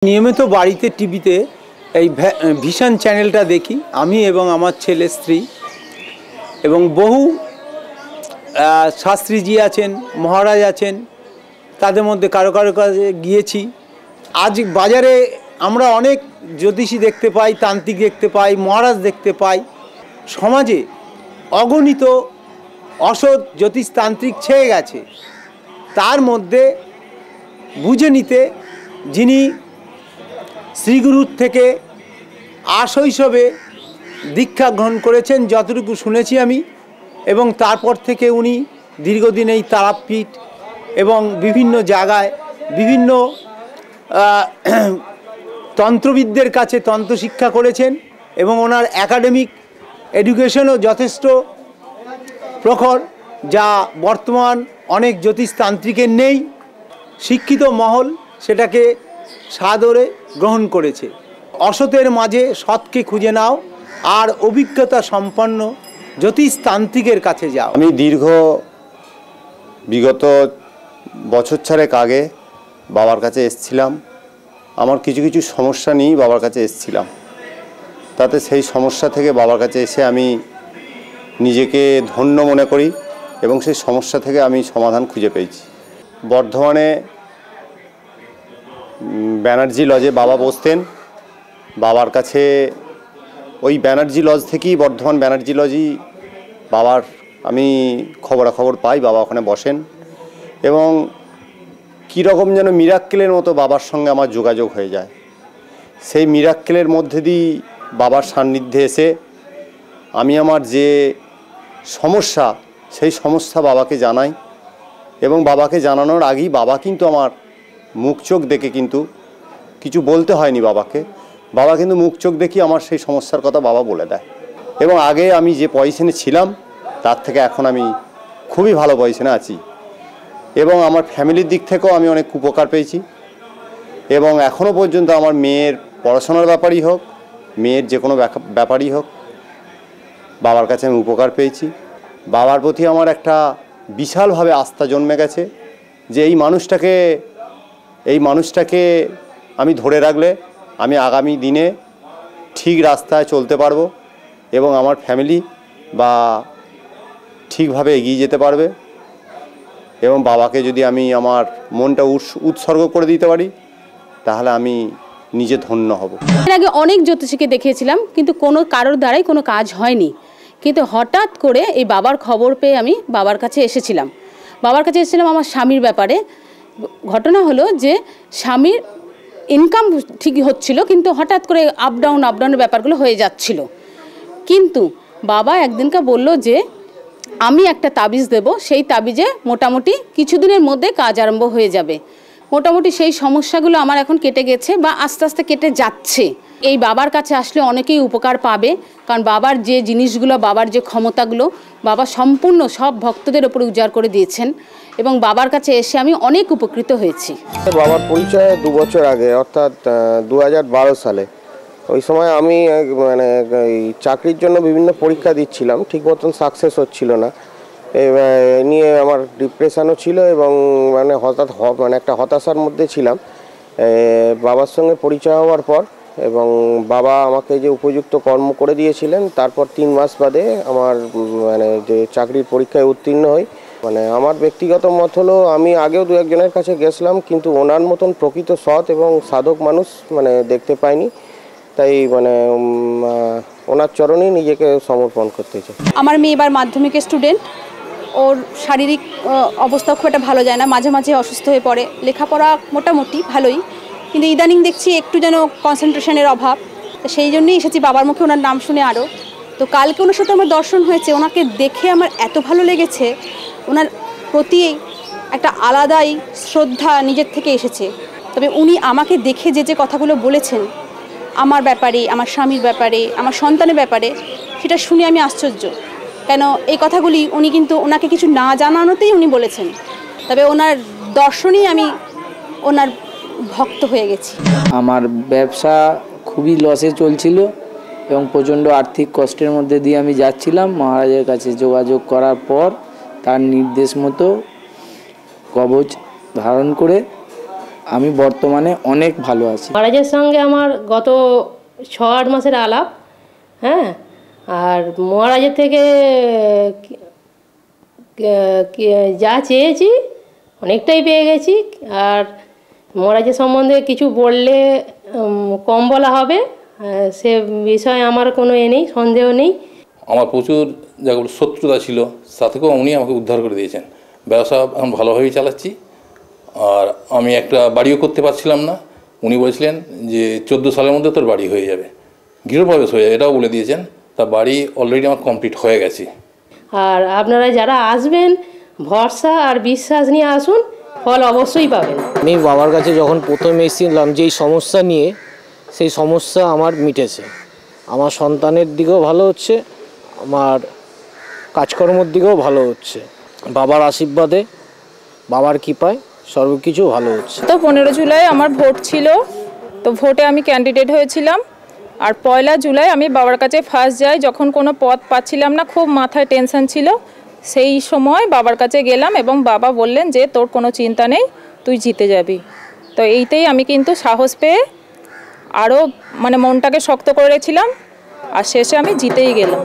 নিয়মিত বাড়িতে টিভিতে এই ভিশন চ্যানেলটা দেখি আমি এবং আমার ছেলে স্ত্রী এবং বহু শাস্ত্রীজি আছেন, মহারাজ আছেন, তাদের মধ্যে কারো কারো কাছে গিয়েছি। আজ বাজারে আমরা অনেক জ্যোতিষী দেখতে পাই, তান্ত্রিক দেখতে পাই, মহারাজ দেখতে পাই। সমাজে অগণিত অসৎ জ্যোতিষতান্ত্রিক ছেয়ে গেছে। তার মধ্যে বুঝে নিতে যিনি শ্রীগুরুর থেকে আশৈশবে দীক্ষা গ্রহণ করেছেন, যতটুকু শুনেছি আমি, এবং তারপর থেকে উনি দীর্ঘদিন এই তারাপীঠ এবং বিভিন্ন জায়গায় বিভিন্ন তন্ত্রবিদদের কাছে তন্ত্র শিক্ষা করেছেন এবং ওনার একাডেমিক এডুকেশনও যথেষ্ট প্রখর, যা বর্তমান অনেক জ্যোতিষতান্ত্রিকের নেই। শিক্ষিত মহল সেটাকে সাদরে গ্রহণ করেছে। অসতের মাঝে সৎকে খুঁজে নাও আর অভিজ্ঞতা সম্পন্ন জ্যোতিষতান্ত্রিকের কাছে যাও। আমি বিগত বছর ছাড়েক আগে বাবার কাছে এসেছিলাম। আমার কিছু কিছু সমস্যা নিয়েই বাবার কাছে এসেছিলাম। তাতে সেই সমস্যা থেকে বাবার কাছে এসে আমি নিজেকে ধন্য মনে করি এবং সেই সমস্যা থেকে আমি সমাধান খুঁজে পেয়েছি। বর্ধমানে ব্যানার্জি লজে বাবা বসতেন। বাবার কাছে ওই ব্যানার্জি লজ থেকেই, বর্ধমান ব্যানার্জি লজই বাবার আমি খবরাখবর পাই। বাবা ওখানে বসেন এবং কীরকম যেন মিরাক্কেলের মতো বাবার সঙ্গে আমার যোগাযোগ হয়ে যায়। সেই মিরাক্কেলের মধ্যে দিয়ে বাবার সান্নিধ্যে এসে আমি আমার যে সমস্যা, সেই সমস্যা বাবাকে জানাই এবং বাবাকে জানানোর আগেই বাবা কিন্তু আমার মুখ চোখ দেখে, কিন্তু কিছু বলতে হয়নি বাবাকে, বাবা কিন্তু মুখ চোখ দেখি আমার সেই সমস্যার কথা বাবা বলে দেয়। এবং আগে আমি যে পজিশনে ছিলাম তার থেকে এখন আমি খুবই ভালো পজিশনে আছি এবং আমার ফ্যামিলির দিক থেকেও আমি অনেক উপকার পেয়েছি। এবং এখনও পর্যন্ত আমার মেয়ের পড়াশোনার ব্যাপারই হোক, মেয়ের যে কোনো ব্যাপারই হোক, বাবার কাছে আমি উপকার পেয়েছি। বাবার প্রতি আমার একটা বিশালভাবে আস্থা জন্মে গেছে যে এই মানুষটাকে আমি ধরে রাখলে আমি আগামী দিনে ঠিক রাস্তায় চলতে পারবো এবং আমার ফ্যামিলি বা ঠিকভাবে এগিয়ে যেতে পারবে। এবং বাবাকে যদি আমি আমার মনটা উৎসর্গ করে দিতে পারি তাহলে আমি নিজে ধন্য হব। এর আগে অনেক জ্যোতিষীকে দেখিয়েছিলাম, কিন্তু কোনো কারোর দ্বারাই কোনো কাজ হয়নি। কিন্তু হঠাৎ করে এই বাবার খবর পেয়ে আমি বাবার কাছে এসেছিলাম। আমার স্বামীর ব্যাপারে। ঘটনা হলো যে স্বামীর ইনকাম ঠিক হচ্ছিল, কিন্তু হঠাৎ করে আপডাউনের ব্যাপারগুলো হয়ে যাচ্ছিল। কিন্তু বাবা একদিনকে বলল যে আমি একটা তাবিজ দেব, সেই তাবিজে মোটামুটি কিছুদিনের মধ্যে কাজ আরম্ভ হয়ে যাবে। মোটামুটি সেই সমস্যাগুলো আমার এখন কেটে গেছে বা আস্তে আস্তে কেটে যাচ্ছে। এই বাবার কাছে আসলে অনেকেই উপকার পাবে, কারণ বাবার যে জিনিসগুলো, বাবার যে ক্ষমতাগুলো বাবা সম্পূর্ণ সব ভক্তদের উপরে উজাড় করে দিয়েছেন এবং বাবার কাছে এসে আমি অনেক উপকৃত হয়েছি। বাবার পরিচয় 2 বছর আগে, অর্থাৎ 2012 সালে। ওই সময় আমি এই চাকরির জন্য বিভিন্ন পরীক্ষা দিচ্ছিলাম, ঠিক মতন সাকসেস হচ্ছিল না। নিয়ে আমার ডিপ্রেশনও ছিল এবং একটা হতাশার মধ্যে ছিলাম। বাবার সঙ্গে পরিচয় হওয়ার পর এবং বাবা আমাকে যে উপযুক্ত কর্ম করে দিয়েছিলেন, তারপর 3 মাস বাদে আমার যে চাকরির পরীক্ষায় উত্তীর্ণ হই। আমার ব্যক্তিগত মত হলো, আমি আগেও 2 একজনের কাছে গেছিলাম, কিন্তু ওনার মতন প্রকৃত সৎ এবং সাধক মানুষ দেখতে পাইনি। তাই ওনার চরণেই নিজেকে সমর্পণ করতে চাই। আমার মেয়ে এবার মাধ্যমিকের স্টুডেন্ট। ওর শারীরিক অবস্থা খুব একটা ভালো যায় না, মাঝে মাঝে অসুস্থ হয়ে পড়ে। লেখাপড়া মোটামুটি ভালোই, কিন্তু ইদানিং দেখছি একটু যেন কনসেন্ট্রেশনের অভাব। তো সেই জন্যই এসেছি বাবার মুখে ওনার নাম শুনে আরও। তো কালকে ওনার সাথে আমার দর্শন হয়েছে, ওনাকে দেখে আমার এত ভালো লেগেছে। ওনার প্রতি একটা আলাদাই শ্রদ্ধা নিজের থেকে এসেছে। তবে উনি আমাকে দেখে যে কথাগুলো বলেছেন আমার ব্যাপারে, আমার স্বামীর ব্যাপারে, আমার সন্তানের ব্যাপারে, সেটা শুনে আমি আশ্চর্য। কেন এই কথাগুলি উনি কিন্তু ওনাকে কিছু না জানানোতেই উনি বলেছেন। তবে ওনার দর্শনেই আমি ওনার ভক্ত হয়ে গেছি। আমার ব্যবসা খুবই লসে চলছিল এবং প্রচণ্ড আর্থিক কষ্টের মধ্যে দিয়ে আমি যাচ্ছিলাম। মহারাজের কাছে যোগাযোগ করার পর তার নির্দেশ মতো কবচ ধারণ করে আমি বর্তমানে অনেক ভালো আছি। মহারাজের সঙ্গে আমার গত 6-8 মাসের আলাপ, হ্যাঁ। আর মহারাজের থেকে যা চেয়েছি অনেকটাই পেয়ে গেছি। আর মহারাজের সম্বন্ধে কিছু বললে কম বলা হবে, সে বিষয়ে আমার কোনো নেই, সন্দেহ নেই। আমার প্রচুর যেগুলো শত্রুতা ছিল তা থেকেও উনি আমাকে উদ্ধার করে দিয়েছেন। ব্যবসা আমি ভালোভাবেই চালাচ্ছি। আর আমি একটা বাড়িও করতে পারছিলাম না, উনি বলেছিলেন যে 14 সালের মধ্যে তোর বাড়ি হয়ে যাবে, গৃহপ্রবেশ হয়ে যাবে, এটাও বলে দিয়েছেন। তা বাড়ি অলরেডি আমার কমপ্লিট হয়ে গেছে। আর আপনারা যারা আসবেন ভরসা আর বিশ্বাস নিয়ে আসুন, ফল অবশ্যই পাবেন। আমি বাবার কাছে যখন প্রথম এসেছিলাম যেই সমস্যা নিয়ে, সেই সমস্যা আমার মিটেছে। আমার সন্তানের দিকেও ভালো হচ্ছে, আমার কাজকর্মের দিকেও ভালো হচ্ছে। বাবার আশীর্বাদে, বাবার কৃপায় সর্বকিছু ভালো হচ্ছে। তো 15 জুলাই আমার ভোট ছিল, তো ভোটে আমি ক্যান্ডিডেট হয়েছিলাম। আর 1 জুলাই আমি বাবার কাছে ফার্স্ট যাই, যখন কোনো পদ পাচ্ছিলাম না, খুব মাথায় টেনশন ছিল। সেই সময় বাবার কাছে গেলাম এবং বাবা বললেন যে তোর কোনো চিন্তা নেই, তুই জিতে যাবি। তো এইতেই আমি কিন্তু সাহস পেয়ে আরও মনটাকে শক্ত করেছিলাম, আর শেষে আমি জিতেই গেলাম।